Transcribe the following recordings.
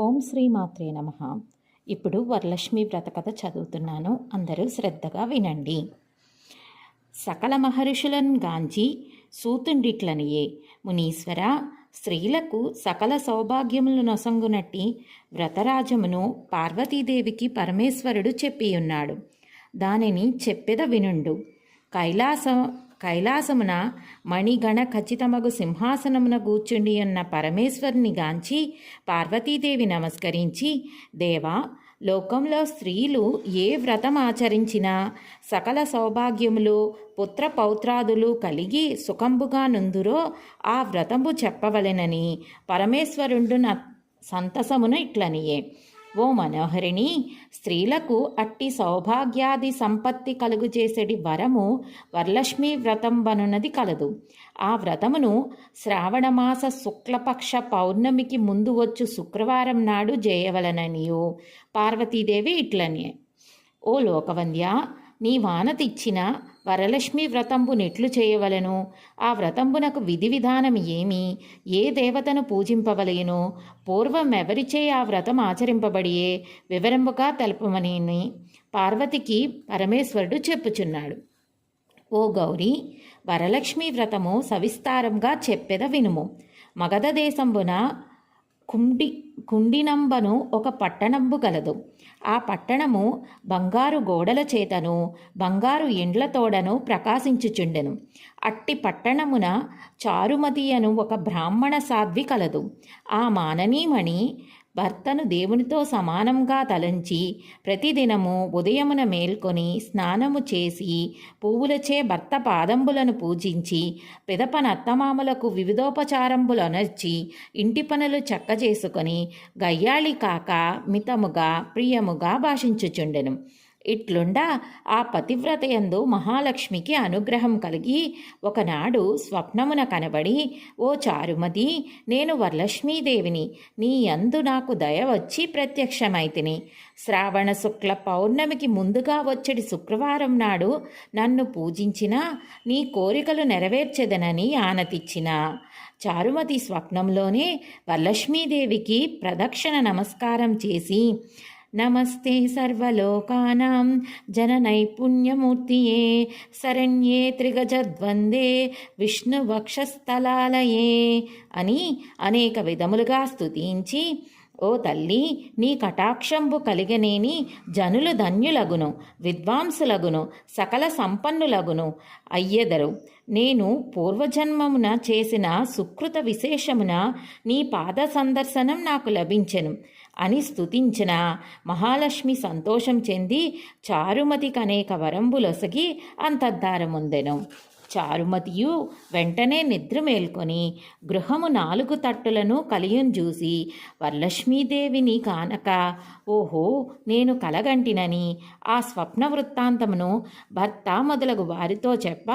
ఓం శ్రీ మాత్రే నమః. ఇప్పుడు వరలక్ష్మి వ్రత కథ చదువుతున్నాను. అందరూ శ్రద్ధగా వినండి. సకల మహర్షులను గాంచి సూతుండిట్లనియే మునీశ్వర, స్త్రీలకు సకల సౌభాగ్యములు నొసంగునట్టి వ్రతరాజమును పార్వతీదేవికి పరమేశ్వరుడు చెప్పియున్నాడు. దానిని చెప్పెద వినుండు. కైలాసమున మణిగణ ఖచ్చితమగు సింహాసనమున కూర్చుండి ఉన్న పరమేశ్వరుని గాంచి పార్వతీదేవి నమస్కరించి, దేవా, లోకంలో స్త్రీలు ఏ వ్రతం ఆచరించినా సకల సౌభాగ్యములు పుత్ర పౌత్రాదులు కలిగి సుఖంబుగా నుందురో ఆ వ్రతంబు చెప్పవలెనని పరమేశ్వరుడు సంతసమున ఇట్లనియే. ఓ మనోహరిణి, స్త్రీలకు అట్టి సౌభాగ్యాది సంపత్తి కలుగు చేసేటి వరము వరలక్ష్మీ వ్రతంబనున్నది కలదు. ఆ వ్రతమును శ్రావణమాస శుక్లపక్ష పౌర్ణమికి ముందు వచ్చు శుక్రవారం నాడు చేయవలననియు పార్వతీదేవి ఇట్లనే. ఓ లోకవంద్య, నీ వానతిచ్చిన వరలక్ష్మి వ్రతంబు నెట్లు చేయవలను? ఆ వ్రతంబునకు విధి విధానం ఏమి? ఏ దేవతను పూజింపవలయను? పూర్వం ఎవరిచే ఆ వ్రతం ఆచరింపబడియే వివరముగా తెలుపమని పార్వతికి పరమేశ్వరుడు చెప్పుచున్నాడు. ఓ గౌరీ, వరలక్ష్మి వ్రతము సవిస్తారంగా చెప్పెద వినుము. మగధ దేశంబున కుండినంబను ఒక పట్టణంబు గలదు. ఆ పట్టణము బంగారు గోడల చేతను బంగారు ఇండ్లతోడను ప్రకాశించుచుండెను. అట్టి పట్టణమున చారుమతి అను ఒక బ్రాహ్మణ సాధ్వి కలదు. ఆ మాననీమణి భర్తను దేవునితో సమానంగా తలంచి ప్రతిదినము ఉదయమున మేల్కొని స్నానము చేసి పువ్వులచే భర్త పాదంబులను పూజించి పిదపన అత్తమామలకు వివిధోపచారంబులనర్చి ఇంటి పనులు చక్క చేసుకొని గయ్యాళి కాక మితముగా ప్రియముగా భాషించుచుండెను. ఇట్లుండా ఆ పతివ్రతయందు మహాలక్ష్మికి అనుగ్రహం కలిగి ఒకనాడు స్వప్నమున కనబడి, ఓ చారుమతి, నేను వరలక్ష్మీదేవిని. నీ యందు నాకు దయ వచ్చి ప్రత్యక్షమైతిని. శ్రావణ శుక్ల పౌర్ణమికి ముందుగా వచ్చేటి శుక్రవారం నాడు నన్ను పూజించినా నీ కోరికలు నెరవేర్చెదనని ఆనతిచ్చిన. చారుమతి స్వప్నంలోనే వరలక్ష్మీదేవికి ప్రదక్షిణ నమస్కారం చేసి, నమస్తే సర్వలోకానాం జననైపుణ్యమూర్తియే శరణ్యే త్రిగజద్వందే విష్ణు వక్షస్థలాలయే అని అనేక విధములుగా స్తుతించి, ఓ తల్లి, నీ కటాక్షంబు కలిగనేని జనులు ధన్యులగును, విద్వాంసులగును, సకల సంపన్నులగును అయ్యెదరు. నేను పూర్వజన్మమున చేసిన సుకృత విశేషమున నీ పాద సందర్శనం నాకు లభించెను అని స్తుతించిన మహాలక్ష్మి సంతోషం చెంది చారుమతికి అనేక వరంబులొసగి అంతర్ధారముందెను. చారుమతియు వెంటనే నిద్ర మేల్కొని గృహము 4 తట్టులను కలియుంజూసి వరలక్ష్మీదేవిని కానక, ఓహో, నేను కలగంటినని ఆ స్వప్న వృత్తాంతమును భర్త మొదలగు వారితో చెప్ప,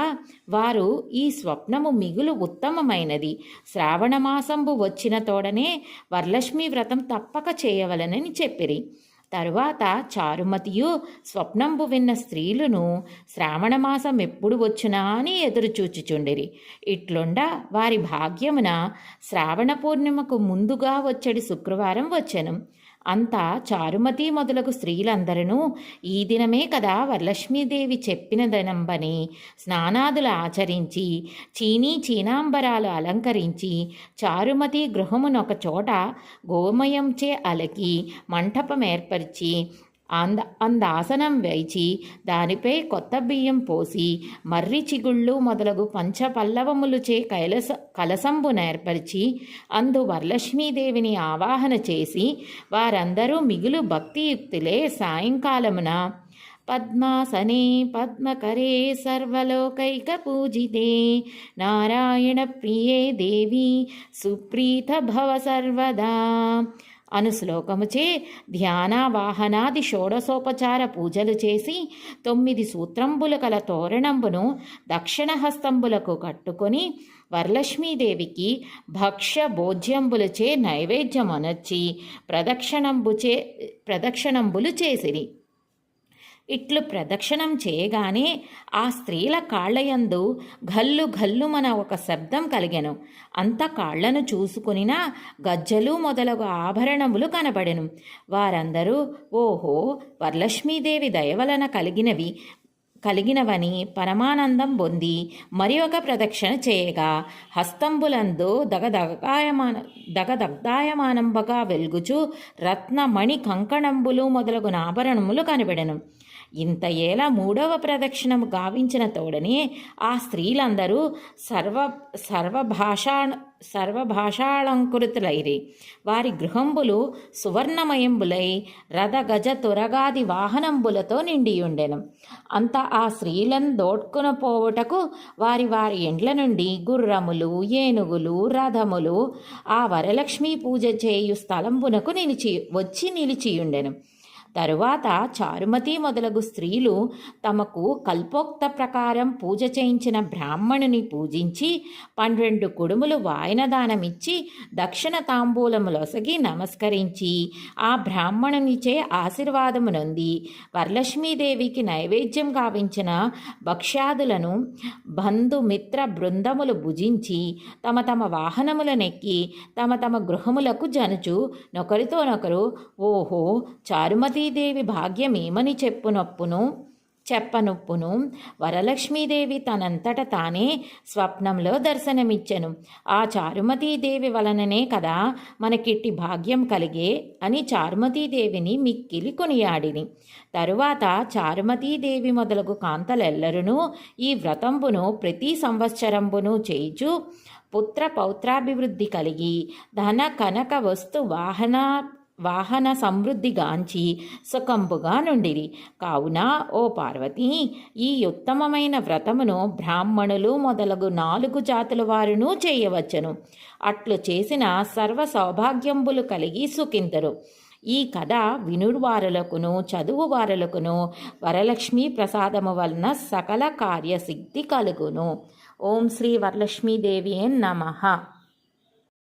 వారు ఈ స్వప్నము మిగులు ఉత్తమమైనది, శ్రావణమాసంబు వచ్చిన తోడనే వరలక్ష్మీ వ్రతం తప్పక చేయవలనని చెప్పిరి. తరువాత చారుమతియు స్వప్నంబు విన్న స్త్రీలను శ్రావణమాసం ఎప్పుడు వచ్చునా అని ఎదురుచూచుచుండిరి. ఇట్లుండా వారి భాగ్యమున శ్రావణ పూర్ణిమకు ముందుగా వచ్చడి శుక్రవారం వచ్చెను. అంతా చారుమతి మొదలగు స్త్రీలందరూ ఈ దినమే కదా వరలక్ష్మీదేవి చెప్పిన దినంబని స్నానాదులు ఆచరించి చీనాంబరాలు అలంకరించి చారుమతి గృహమునొక చోట గోమయంచే అలకి మంటపం ఏర్పరిచి అందాసనం వేచి దానిపై కొత్త బియ్యం పోసి మర్రి చిగుళ్ళు మొదలగు పంచపల్లవములుచే కలసంబు నేర్పరిచి అందు వరలక్ష్మీదేవిని ఆవాహన చేసి వారందరూ మిగులు భక్తియుక్తులే సాయంకాలమున పద్మాసనే పద్మకరే సర్వలోకైక పూజితే నారాయణ ప్రియే దేవి సుప్రీత భవ సర్వదా అను శ్లోకముచే ధ్యానావాహనాది షోడశోపచార పూజలు చేసి 9 సూత్రంబులు కల తోరణంబును దక్షిణహస్తంబులకు కట్టుకొని వరలక్ష్మీదేవికి భక్ష్య భోజ్యంబులచే నైవేద్యమనర్చి ప్రదక్షిణంబులు చేసిరి. ఇట్లు ప్రదక్షిణం చేయగానే ఆ స్త్రీల కాళ్లయందు ఘల్లు ఘల్లుమన ఒక శబ్దం కలిగెను. అంత కాళ్లను చూసుకునినా గజ్జలు మొదలగు ఆభరణములు కనబడెను. వారందరూ ఓహో, వరలక్ష్మీదేవి దయవలన కలిగినవని పరమానందం పొంది మరి ఒక ప్రదక్షిణ చేయగా హస్తంబులందు దగదగ్ధాయమానంబగా వెలుగుచు రత్నమణి కంకణంబులు మొదలగు ఆభరణములు కనబడెను. ఇంత ఏళ మూడవ ప్రదక్షిణము గావించిన తోడనే ఆ స్త్రీలందరూ సర్వభాషాళంకృతులైరి. వారి గృహంబులు సువర్ణమయంబులై రథ గజ తురగాది వాహనంబులతో నిండియుండెను. అంత ఆ స్త్రీలను దోడ్కున పోవుటకు వారి వారి ఇండ్ల నుండి గుర్రములు, ఏనుగులు, రథములు ఆ వరలక్ష్మీ పూజ చేయు స్థలంబునకు వచ్చి నిలిచియుండెను. తరువాత చారుమతి మొదలగు స్త్రీలు తమకు కల్పోక్త ప్రకారం పూజ చేయించిన బ్రాహ్మణుని పూజించి 12 కుడుములు వాయనదానమిచ్చి దక్షిణ తాంబూలములొసగి నమస్కరించి ఆ బ్రాహ్మణునిచే ఆశీర్వాదము నొంది వరలక్ష్మీదేవికి నైవేద్యం గావించిన భక్ష్యాదులను బంధుమిత్ర బృందములు భుజించి తమ తమ వాహనములనెక్కి తమ తమ గృహములకు జనుచు నొకరితోనొకరు ఓహో, చారుమతీదేవి భాగ్యమేమని చెప్పనొప్పును వరలక్ష్మీదేవి తనంతట తానే స్వప్నంలో దర్శనమిచ్చెను. ఆ చారుమతీదేవి వలననే కదా మనకిట్టి భాగ్యం కలిగే అని చారుమతీదేవిని మిక్కిలి కొనియాడిని. తరువాత చారుమతీదేవి మొదలగు కాంతలెల్లరునూ ఈ వ్రతంబును ప్రతి సంవత్సరంబును చేయుచు పుత్ర పౌత్రాభివృద్ధి కలిగి ధన కనక వస్తు వాహన సమృద్ధిగాంచి సుఖంబుగా నుండిరి. కావున ఓ పార్వతి, ఈ ఉత్తమమైన వ్రతమును బ్రాహ్మణులు మొదలగు 4 జాతుల వారును చేయవచ్చును. అట్లు చేసిన సర్వ సౌభాగ్యంబులు కలిగి సుఖింతరు. ఈ కథ వినువారులకును చదువువారులకును వరలక్ష్మీ ప్రసాదము వలన సకల కార్యసిద్ధి కలుగును. ఓం శ్రీ వరలక్ష్మీదేవి నమః.